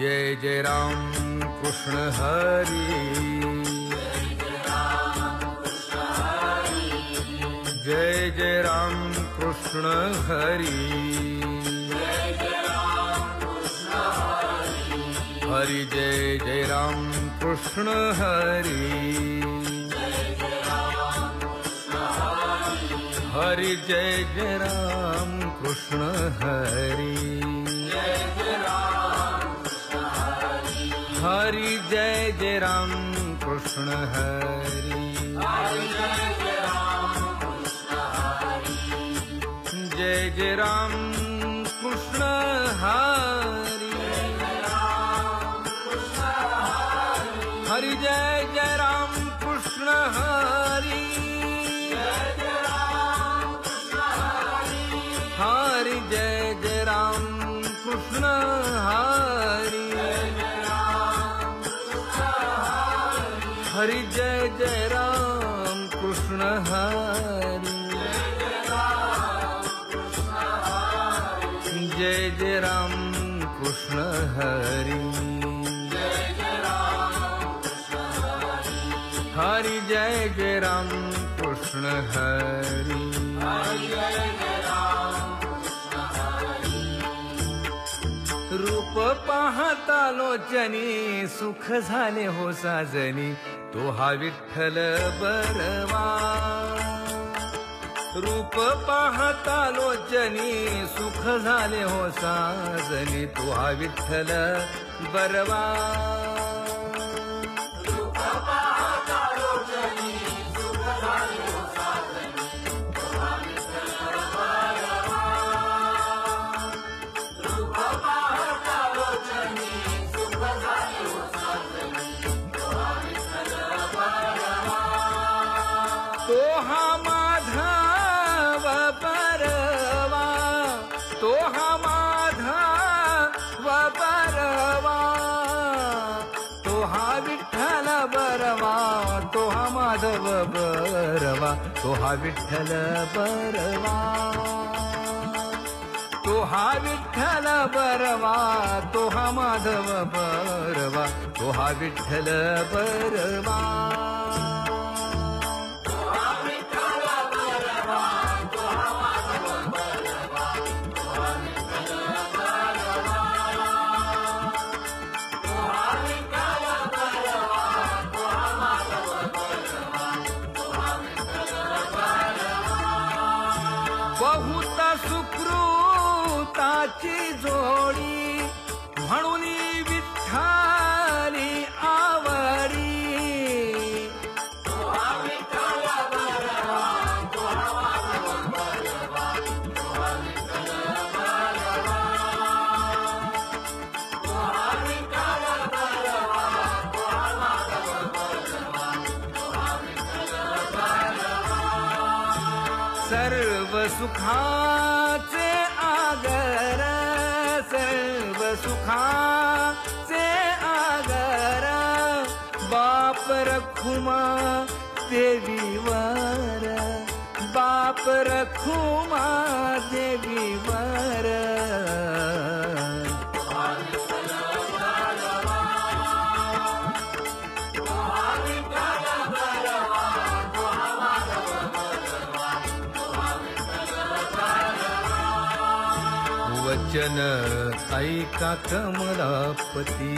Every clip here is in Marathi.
जय जय राम कृष्ण हरी, जय जय राम कृष्ण हरी, हरि जय जय राम कृष्ण हरी, हरि जय जय राम कृष्ण हरी, हरि जय जय राम कृष्ण हरी, जय जय राम कृष्ण हरी, हरि जय जय राम कृष्ण हरी, हरि जय जय राम कृष्ण हरी, हरि जय जय राम कृष्ण हरी, जय जय राम कृष्ण हरी, हरि जय जय राम कृष्ण हरी, रूप पाहता लोचनी सुख झाले हो साजनी, तो हा विठ्ठल बरवा, रूप पाहता लोचनी सुख झाले हो साजनी, तो हा विठ्ठल बरवा, तो हा माधव बरवा, तो हा माधव बरवा, तो हा विठ्ठल बरवा, तो हा माधव बरवा, तो हा विठ्ठल बरवा, तो हा विठ्ठल बरवा, तो हा माधव बरवा, तो हा विठ्ठल बरवा, बहुत सुकृताची जोडी म्हणून विठ्ठली आवडी, सर्व सुखाचे आगर, सर्व सुखाचे आगर, बाप रखुमा देवीवर, बाप रखुमा देवीवर, वचन ऐका कमलापती,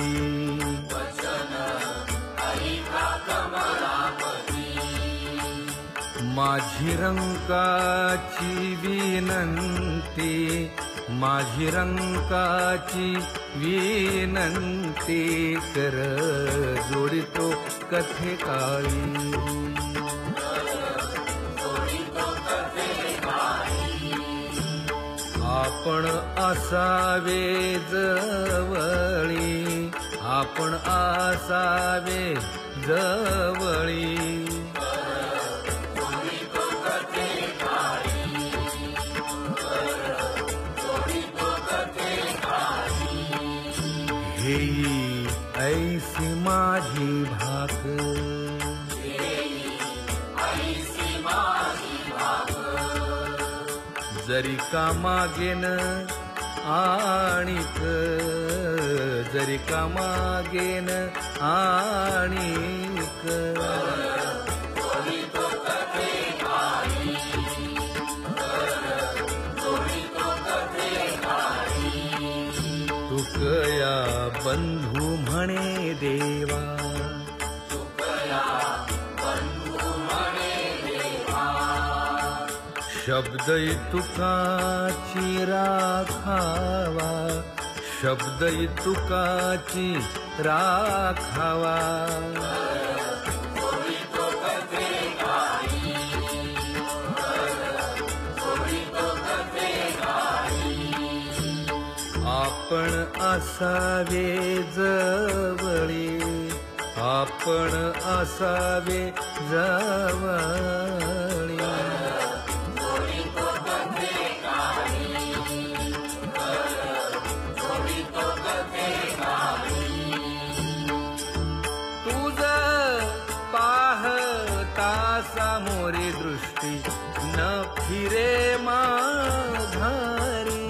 माझी रंकाची विनंती, माझी रंकाची विनंती, कर जोडितो कथे काळी, आपण असावे जवळी, आपण असावे जवळी, हेई ऐसी माझी भाक, जरी का मागेन आणिक जरी का मागेन आणिक तुकया बंधू म्हणे देवा शब्द तुकाची राखावा शब्द तुकाची राखावा आपण असावे जवळी आपण असावे जवळी सामोरे दृष्टी न फिरे माघारी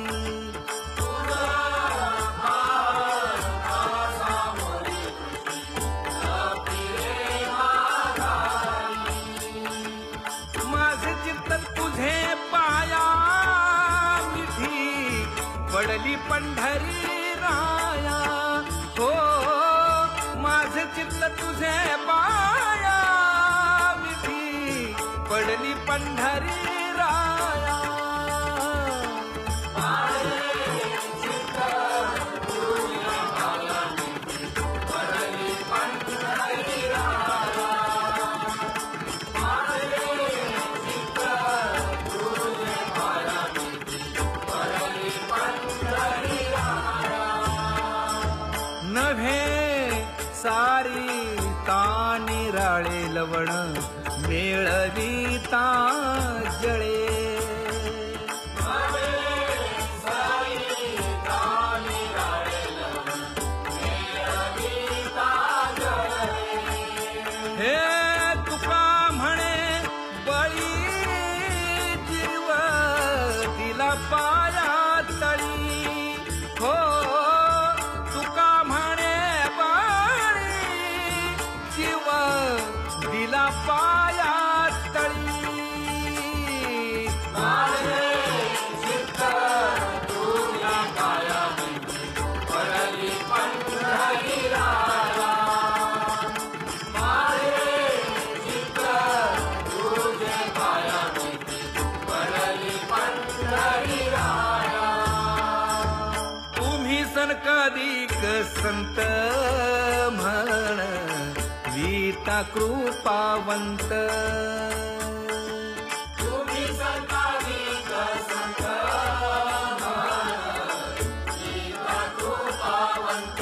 माझे चित्त तुझे पाया मिठी पडली पंढरी राया हो माझे चित्त तुझे पाया पडली पंढरी राया नव्हे सारी तानिराळे लवण मेळवीता जळे हे तुका म्हणे बळी जीव दिला पाया तळी हो तुका म्हणे बळी जीव दिला पाया तळी तुम्ही सनकाधिक संत म्हण वीता कृपावंत तुम्ही सनकाधिक संत वीता कृपावंत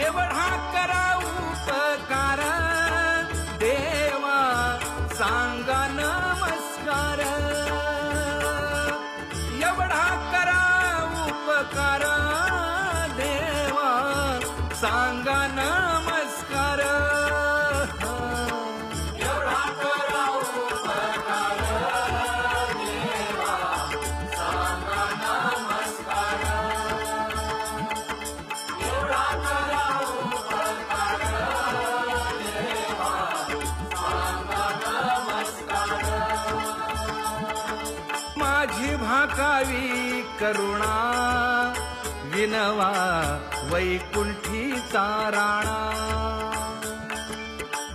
एवढा करा उपकार देवा सांगा नमस्कार एवढा करा उपकार देवा सांगा नमस्कार एवढा करा उपकार देवा सांगा नमस्कार एवढा करा उपकार देवा सांगा नमस्कार माझी भाकावी करुणा विनवा वैकुंठीचा राणा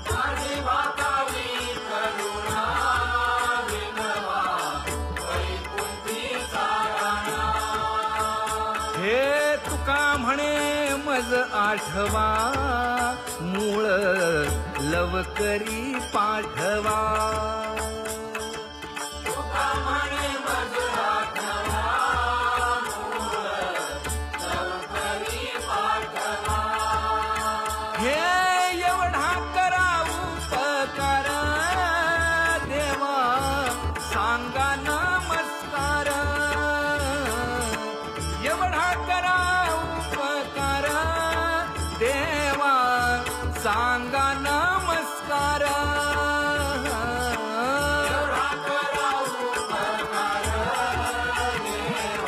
माझी भाकावी करुणा विनवा वैकुंठीचा राणा हे तुका म्हणे मज आठवा मूळ लवकरी पाठवा सांगा नमस्कार एवढा करा उपकार देवा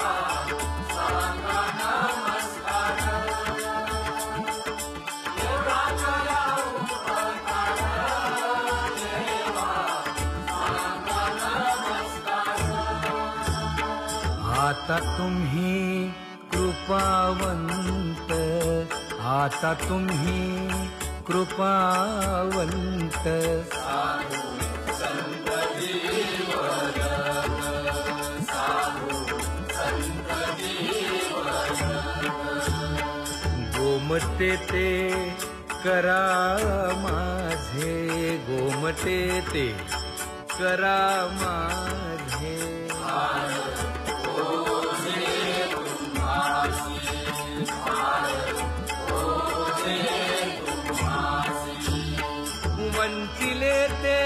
आता तुम्ही कृपावंत, आता तुम्ही कृपावंत. साधू संत जीवन, साधू संत जीवन. गोमटे ते करा माझे, गोमटे ते करा माझे. वंचिले ते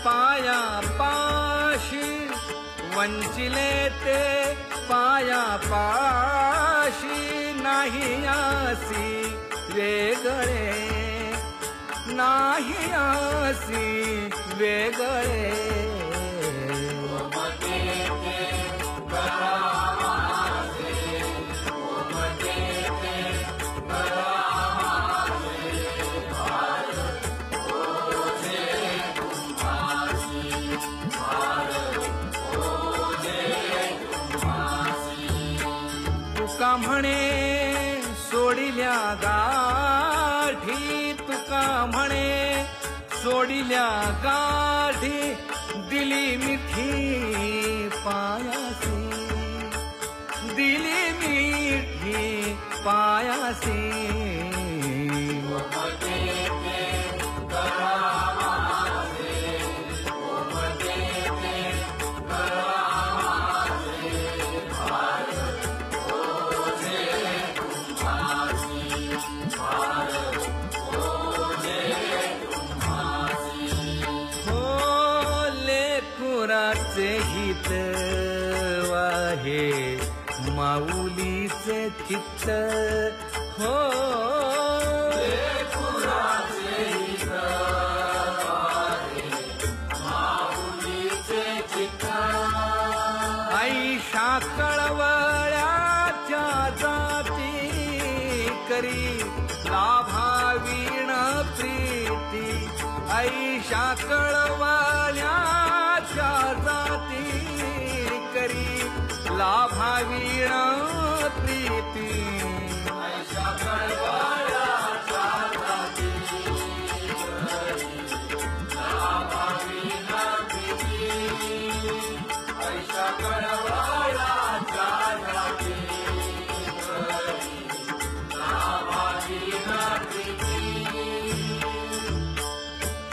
पाया पाशी, वंचिले ते पाया पाशी. नाही आसी वेगळे, नाही आसी वेगळे. तुका म्हणे सोडिल्या गाठी, तुका म्हणे सोडिल्या गाठी. दिली मिठी पायासी, दिली मिठी पायासी. लेकुराचे हित वाहे माऊलीचे चित्त. हो लेकुराचे हित वाहे माऊलीचे चित्त. ऐशा कळवळ्याच्या जाती करी लाभावीण प्रीती. ऐशा कळवळ्याच्या जाती करी लाभावीण प्रीती. ऐशा कळवळ्याच्या जाती करी लाभावीण प्रीती. ऐशा कळवळ्याच्या जाती करी लाभावीण प्रीती.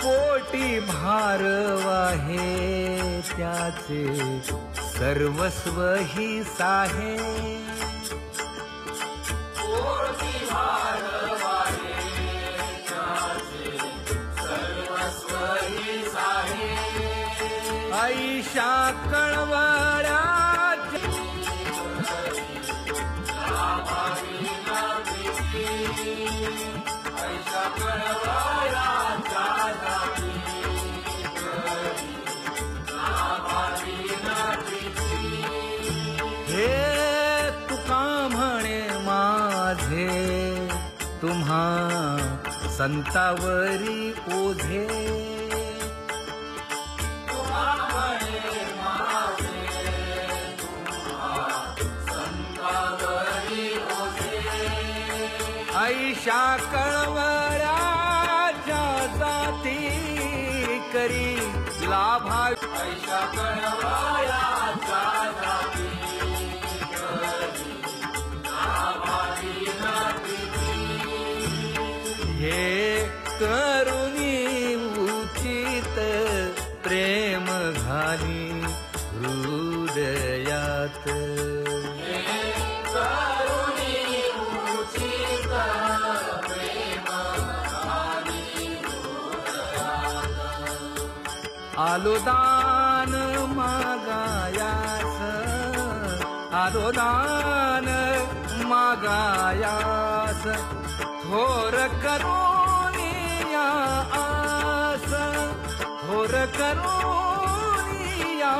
कोटी भारवाहे त्याचे सर्वस्व ही साहे. कोटी भारवाहे त्याचे सर्वस्व ही साहे. ऐशा कळवळ्याची लाभावीण प्रीती. ऐशा कळवळ्याच्या जाती करी लाभावीण प्रीती. हे तुका म्हणे माझे तुम्हा संतावरी ओझे. तुका म्हणे माझे तुम्हा संतावरी ओझे. ऐशा कळवळ्याच्या जाती करी लाभा. ऐशा कळवळ्याच्या जाती करी लाभावीण प्रीती. हे करुणी उचित प्रेम घाली हृदयात. आलो दान मागायास, आलो दान मागायास. थोर करुनिया आस, थोर करुनिया